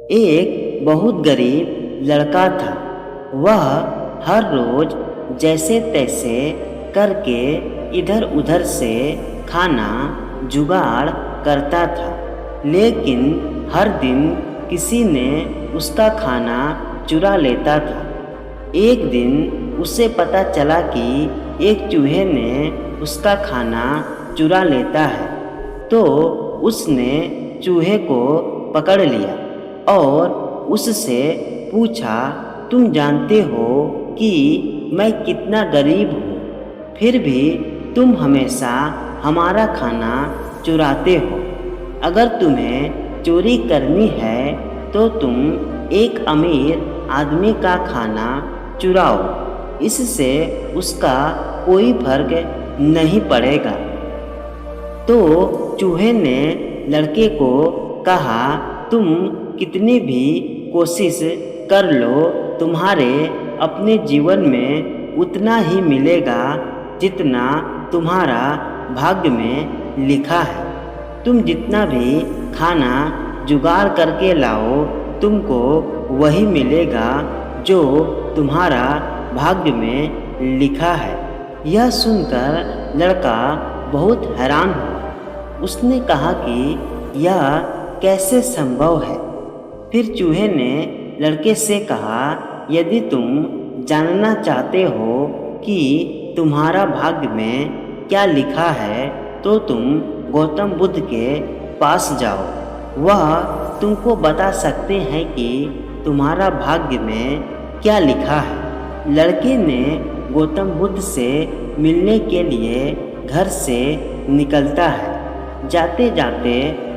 एक बहुत गरीब लड़का था। वह हर रोज जैसे तैसे करके इधर उधर से खाना जुगाड़ करता था, लेकिन हर दिन किसी ने उसका खाना चुरा लेता था। एक दिन उसे पता चला कि एक चूहे ने उसका खाना चुरा लेता है, तो उसने चूहे को पकड़ लिया और उससे पूछा, तुम जानते हो कि मैं कितना गरीब हूँ, फिर भी तुम हमेशा हमारा खाना चुराते हो। अगर तुम्हें चोरी करनी है तो तुम एक अमीर आदमी का खाना चुराओ, इससे उसका कोई फर्क नहीं पड़ेगा। तो चूहे ने लड़के को कहा, तुम कितनी भी कोशिश कर लो, तुम्हारे अपने जीवन में उतना ही मिलेगा जितना तुम्हारा भाग्य में लिखा है। तुम जितना भी खाना जुगाड़ करके लाओ, तुमको वही मिलेगा जो तुम्हारा भाग्य में लिखा है। यह सुनकर लड़का बहुत हैरान हुआ। उसने कहा कि यह कैसे संभव है। फिर चूहे ने लड़के से कहा, यदि तुम जानना चाहते हो कि तुम्हारा भाग्य में क्या लिखा है तो तुम गौतम बुद्ध के पास जाओ, वह तुमको बता सकते हैं कि तुम्हारा भाग्य में क्या लिखा है। लड़के ने गौतम बुद्ध से मिलने के लिए घर से निकलता है। जाते जाते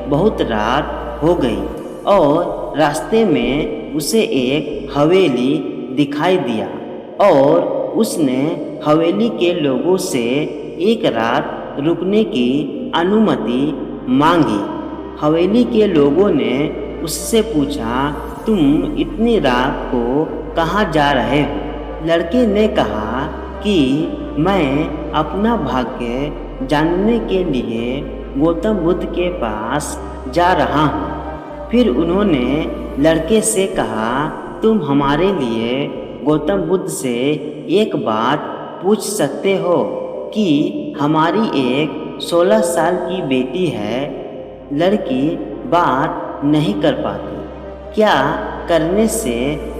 बहुत रात हो गई और रास्ते में उसे एक हवेली दिखाई दिया और उसने हवेली के लोगों से एक रात रुकने की अनुमति मांगी। हवेली के लोगों ने उससे पूछा, तुम इतनी रात को कहाँ जा रहे हो? लड़के ने कहा कि मैं अपना भाग्य जानने के लिए गौतम बुद्ध के पास जा रहा हूँ। फिर उन्होंने लड़के से कहा, तुम हमारे लिए गौतम बुद्ध से एक बात पूछ सकते हो कि हमारी एक 16 साल की बेटी है, लड़की बात नहीं कर पाती, क्या करने से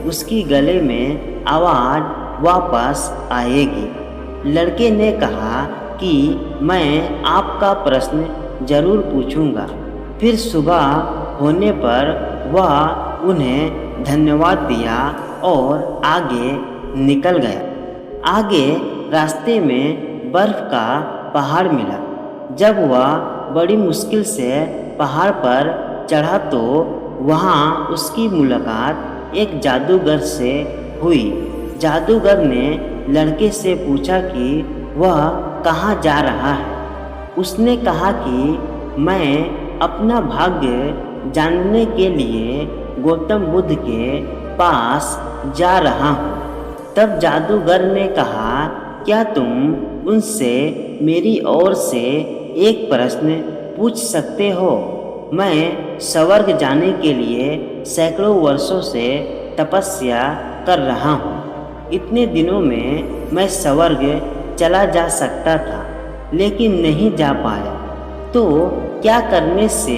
उसकी गले में आवाज़ वापस आएगी? लड़के ने कहा कि मैं आपका प्रश्न जरूर पूछूंगा। फिर सुबह होने पर वह उन्हें धन्यवाद दिया और आगे निकल गया। आगे रास्ते में बर्फ का पहाड़ मिला। जब वह बड़ी मुश्किल से पहाड़ पर चढ़ा तो वहाँ उसकी मुलाकात एक जादूगर से हुई। जादूगर ने लड़के से पूछा कि वह कहाँ जा रहा है। उसने कहा कि मैं अपना भाग्य जानने के लिए गौतम बुद्ध के पास जा रहा हूँ। तब जादूगर ने कहा, क्या तुम उनसे मेरी ओर से एक प्रश्न पूछ सकते हो? मैं स्वर्ग जाने के लिए सैकड़ों वर्षों से तपस्या कर रहा हूँ। इतने दिनों में मैं स्वर्ग चला जा सकता था, लेकिन नहीं जा पाया। तो क्या करने से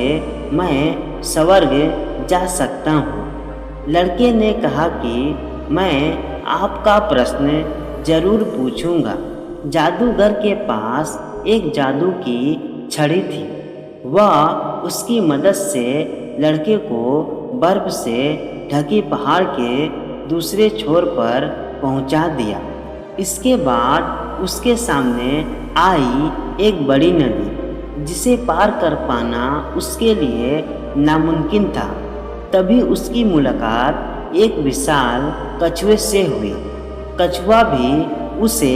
मैं स्वर्ग जा सकता हूँ? लड़के ने कहा कि मैं आपका प्रश्न जरूर पूछूंगा। जादूगर के पास एक जादू की छड़ी थी। वह उसकी मदद से लड़के को बर्फ से ढके पहाड़ के दूसरे छोर पर पहुंचा दिया। इसके बाद उसके सामने आई एक बड़ी नदी, जिसे पार कर पाना उसके लिए नामुमकिन था। तभी उसकी मुलाकात एक विशाल कछुए से हुई। कछुआ भी उसे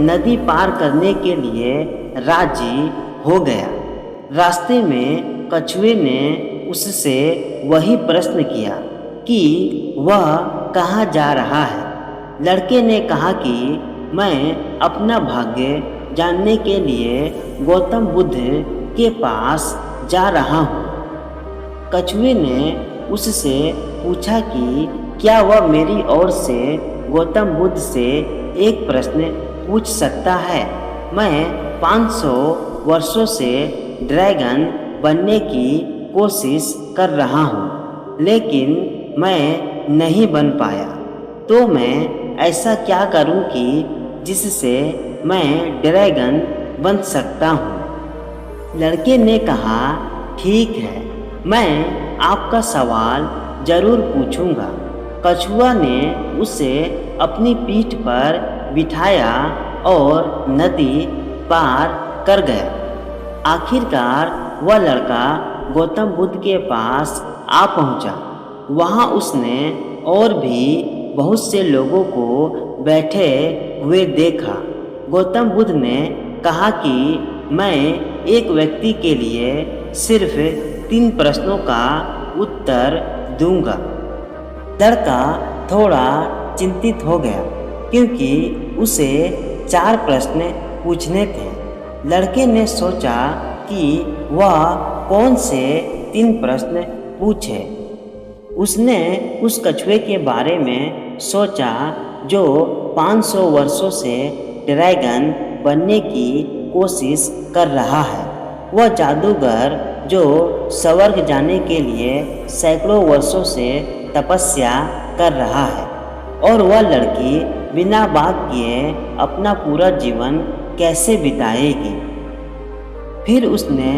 नदी पार करने के लिए राजी हो गया। रास्ते में कछुए ने उससे वही प्रश्न किया कि वह कहाँ जा रहा है। लड़के ने कहा कि मैं अपना भाग्य जानने के लिए गौतम बुद्ध के पास जा रहा हूँ। कछुए ने उससे पूछा कि क्या वह मेरी ओर से गौतम बुद्ध से एक प्रश्न पूछ सकता है। मैं 500 वर्षों से ड्रैगन बनने की कोशिश कर रहा हूँ, लेकिन मैं नहीं बन पाया। तो मैं ऐसा क्या करूँ कि जिससे मैं ड्रैगन बन सकता हूँ। लड़के ने कहा, ठीक है, मैं आपका सवाल जरूर पूछूंगा। कछुआ ने उसे अपनी पीठ पर बिठाया और नदी पार कर गया। आखिरकार वह लड़का गौतम बुद्ध के पास आ पहुंचा। वहां उसने और भी बहुत से लोगों को बैठे हुए देखा। गौतम बुद्ध ने कहा कि मैं एक व्यक्ति के लिए सिर्फ 3 प्रश्नों का उत्तर दूंगा। लड़का थोड़ा चिंतित हो गया क्योंकि उसे 4 प्रश्न पूछने थे। लड़के ने सोचा कि वह कौन से 3 प्रश्न पूछे। उसने उस कछुए के बारे में सोचा जो 500 वर्षों से ड्रैगन बनने की कोशिश कर रहा है। वह जादूगर जो स्वर्ग जाने के लिए सैकड़ों वर्षों से तपस्या कर रहा है। और वह लड़की बिना बात किए अपना पूरा जीवन कैसे बिताएगी। फिर उसने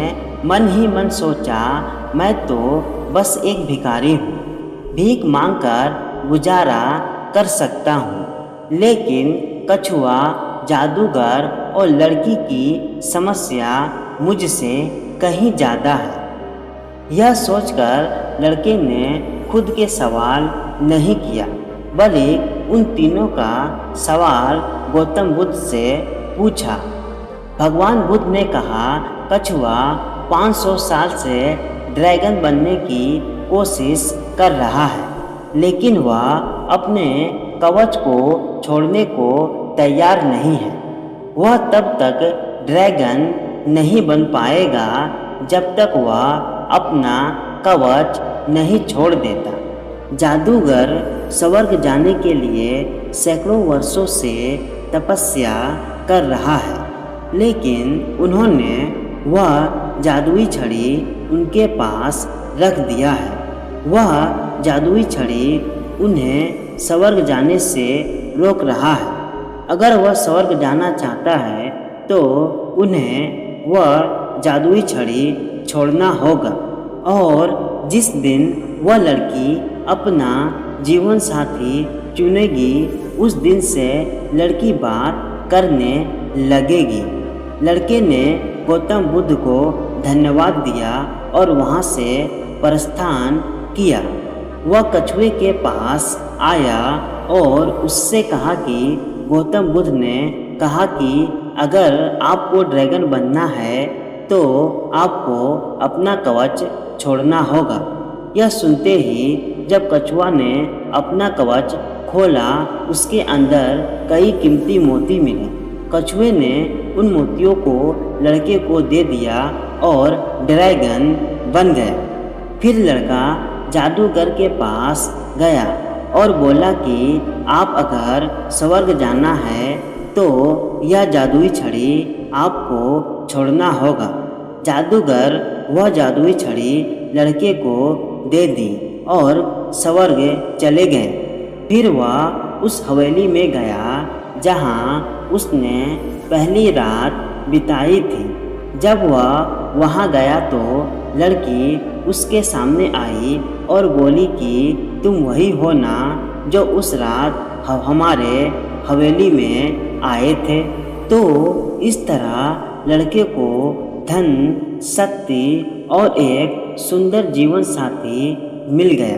मन ही मन सोचा, मैं तो बस एक भिखारी हूँ, भीख मांगकर गुजारा कर सकता हूँ। लेकिन कछुआ, जादूगर और लड़की की समस्या मुझसे कहीं ज़्यादा है। यह सोचकर लड़के ने खुद के सवाल नहीं किया, बल्कि उन तीनों का सवाल गौतम बुद्ध से पूछा। भगवान बुद्ध ने कहा, कछुआ 500 साल से ड्रैगन बनने की कोशिश कर रहा है, लेकिन वह अपने कवच को छोड़ने को तैयार नहीं है। वह तब तक ड्रैगन नहीं बन पाएगा जब तक वह अपना कवच नहीं छोड़ देता। जादूगर स्वर्ग जाने के लिए सैकड़ों वर्षों से तपस्या कर रहा है, लेकिन उन्होंने वह जादुई छड़ी उनके पास रख दिया है। वह जादुई छड़ी उन्हें स्वर्ग जाने से रोक रहा है। अगर वह स्वर्ग जाना चाहता है तो उन्हें वह जादुई छड़ी छोड़ना होगा। और जिस दिन वह लड़की अपना जीवन साथी चुनेगी, उस दिन से लड़की बात करने लगेगी। लड़के ने गौतम बुद्ध को धन्यवाद दिया और वहाँ से प्रस्थान किया। वह कछुए के पास आया और उससे कहा कि गौतम बुद्ध ने कहा कि अगर आपको ड्रैगन बनना है तो आपको अपना कवच छोड़ना होगा। यह सुनते ही जब कछुआ ने अपना कवच खोला, उसके अंदर कई कीमती मोती मिले। कछुए ने उन मोतियों को लड़के को दे दिया और ड्रैगन बन गया। फिर लड़का जादूगर के पास गया और बोला कि आप अगर स्वर्ग जाना है तो यह जादुई छड़ी आपको छोड़ना होगा। जादूगर वह जादुई छड़ी लड़के को दे दी और स्वर्ग चले गए। फिर वह उस हवेली में गया जहाँ उसने पहली रात बिताई थी। जब वह वहाँ गया तो लड़की उसके सामने आई और बोली कि तुम वही हो ना जो उस रात हमारे हवेली में आए थे। तो इस तरह लड़के को धन, शक्ति और एक सुंदर जीवन साथी मिल गया।